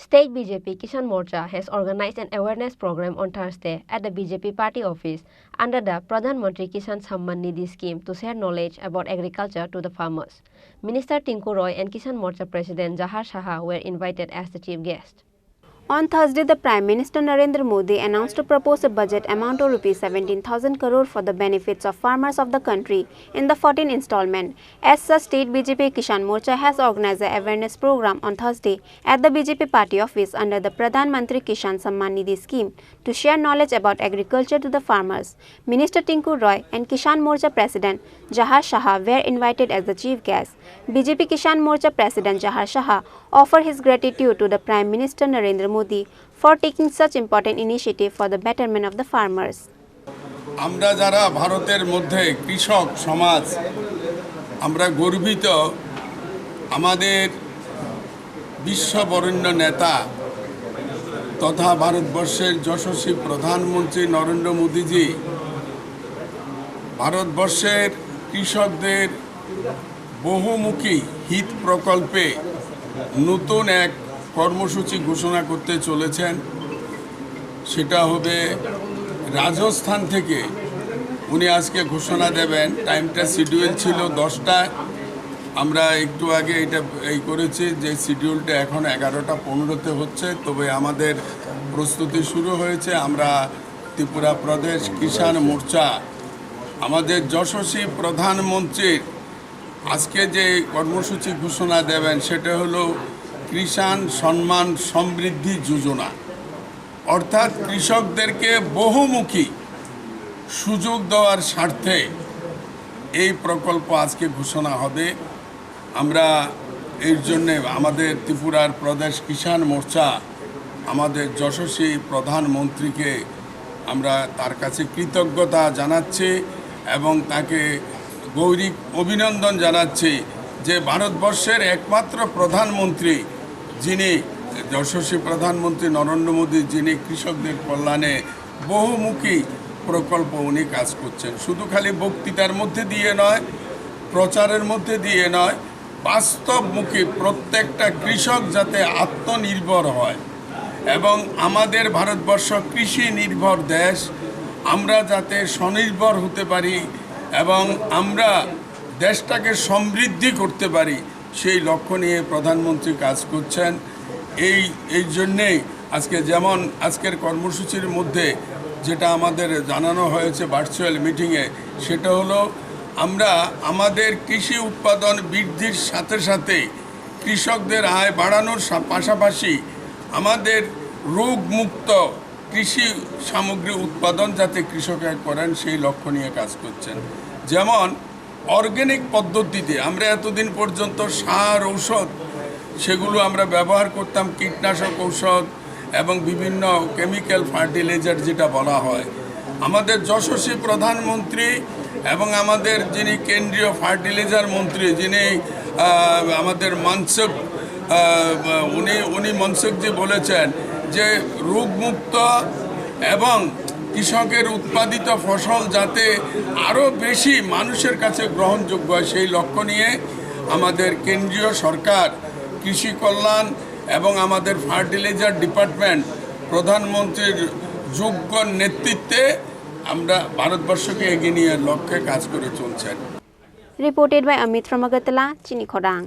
State BJP Kisan Morcha has organized an awareness program on Thursday at the BJP party office under the Pradhan Mantri Kisan Samman Nidhi scheme to share knowledge about agriculture to the farmers. Minister Tinku Roy and Kisan Morcha President Jahar Saha were invited as the chief guest. On Thursday, the Prime Minister Narendra Modi announced to propose a budget amount of Rs 17,000 crore for the benefits of farmers of the country in the 14th installment. As such, State BJP Kisan Morcha has organized an awareness program on Thursday at the BJP party office under the Pradhan Mantri Kisan Samman Nidhi scheme to share knowledge about agriculture to the farmers. Minister Tinku Roy and Kisan Morcha President Jahar Saha were invited as the chief guests. BJP Kisan Morcha President Jahar Saha offered his gratitude to the Prime Minister Narendra Modi for taking such important initiative for the betterment of the farmers. আমরা যারা ভারতের মধ্যে কৃষক সমাজ আমরা গর্বিত আমাদের বিশ্ববরেণ্য নেতা তথা ভারতবর্ষের যশস্বী প্রধানমন্ত্রী নরেন্দ্র মোদীজি ভারতবর্ষের কৃষকদের বহুমুখী হিত প্রকল্পে নতুন এক কর্মসূচি ঘোষণা করতে চলেছেন। সেটা হবে রাজস্থান থেকে উনি আজকে ঘোষণা দেবেন। টাইমটা শিডিউল ছিল 10টায়, আমরা একটু আগে এটা করেছি যে শিডিউলটা এখন 11:15-তে হচ্ছে, তবে আমাদের প্রস্তুতি শুরু হয়েছে। আমরা ত্রিপুরা প্রদেশ কিষাণ মোর্চা আমাদের যশস্বী প্রধানমন্ত্রীর আজকে যে কর্মসূচি ঘোষণা দেবেন সেটা হলো কিষাণ সম্মান সমৃদ্ধি যোজনা, অর্থাৎ কৃষকদেরকে বহুমুখী সুযোগ দেওয়ার স্বার্থে এই প্রকল্প আজকে ঘোষণা হবে। আমরা এর জন্য আমাদের ত্রিপুরার প্রদেশ কিষাণ মোর্চা আমাদের যশস্বী প্রধানমন্ত্রীকে আমরা তার কাছে কৃতজ্ঞতা জানাচ্ছি এবং তাকে গৌরী অভিনন্দন জানাচ্ছি যে ভারতবর্ষের একমাত্র প্রধানমন্ত্রী যিনি যশস্বী প্রধানমন্ত্রী নরেন্দ্র মোদী যিনি কৃষকদের কল্যাণে বহুমুখী প্রকল্প উনি কাজ করছেন। শুধু খালি বক্তৃতার মধ্যে দিয়ে নয়, প্রচারের মধ্যে দিয়ে নয়, বাস্তবমুখী প্রত্যেকটা কৃষক যাতে আত্মনির্ভর হয় এবং আমাদের ভারতবর্ষ কৃষি নির্ভর দেশ, আমরা যাতে স্বনির্ভর হতে পারি এবং আমরা দেশটাকে সমৃদ্ধি করতে পারি সেই লক্ষ্য নিয়ে প্রধানমন্ত্রী কাজ করছেন। এই জন্যেই আজকে যেমন আজকের কর্মসূচির মধ্যে যেটা আমাদের জানানো হয়েছে ভার্চুয়াল মিটিংয়ে, সেটা হলো আমরা আমাদের কৃষি উৎপাদন বৃদ্ধির সাথে সাথে কৃষকদের আয় বাড়ানোর পাশাপাশি আমাদের রোগমুক্ত কৃষি সামগ্রী উৎপাদন যাতে কৃষকরা করেন সেই লক্ষ্য নিয়ে কাজ করছেন। যেমন অর্গানিক পদ্ধতিতে আমরা এতদিন পর্যন্ত সার ঔষধ সেগুলো আমরা ব্যবহার করতাম, কীটনাশক ঔষধ এবং বিভিন্ন কেমিক্যাল ফার্টিলাইজার যেটা বলা হয়। আমাদের যশস্বী প্রধানমন্ত্রী এবং আমাদের যিনি কেন্দ্রীয় ফার্টিলাইজার মন্ত্রী যিনি আমাদের মনসুখ উনি মনসুখজি বলেছেন যে রোগমুক্ত এবং কৃষকের উৎপাদিত ফসল যাতে আরও বেশি মানুষের কাছে গ্রহণযোগ্য হয় সেই লক্ষ্য নিয়ে আমাদের কেন্দ্রীয় সরকার কৃষি কল্যাণ এবং আমাদের ফার্টিলাইজার ডিপার্টমেন্ট প্রধানমন্ত্রীর যোগ্য নেতৃত্বে আমরা ভারতবর্ষকে এগিয়ে নিয়ে লক্ষ্যে কাজ করে চলছেন। Reported by Amit from Agartala, Chini, Khorang.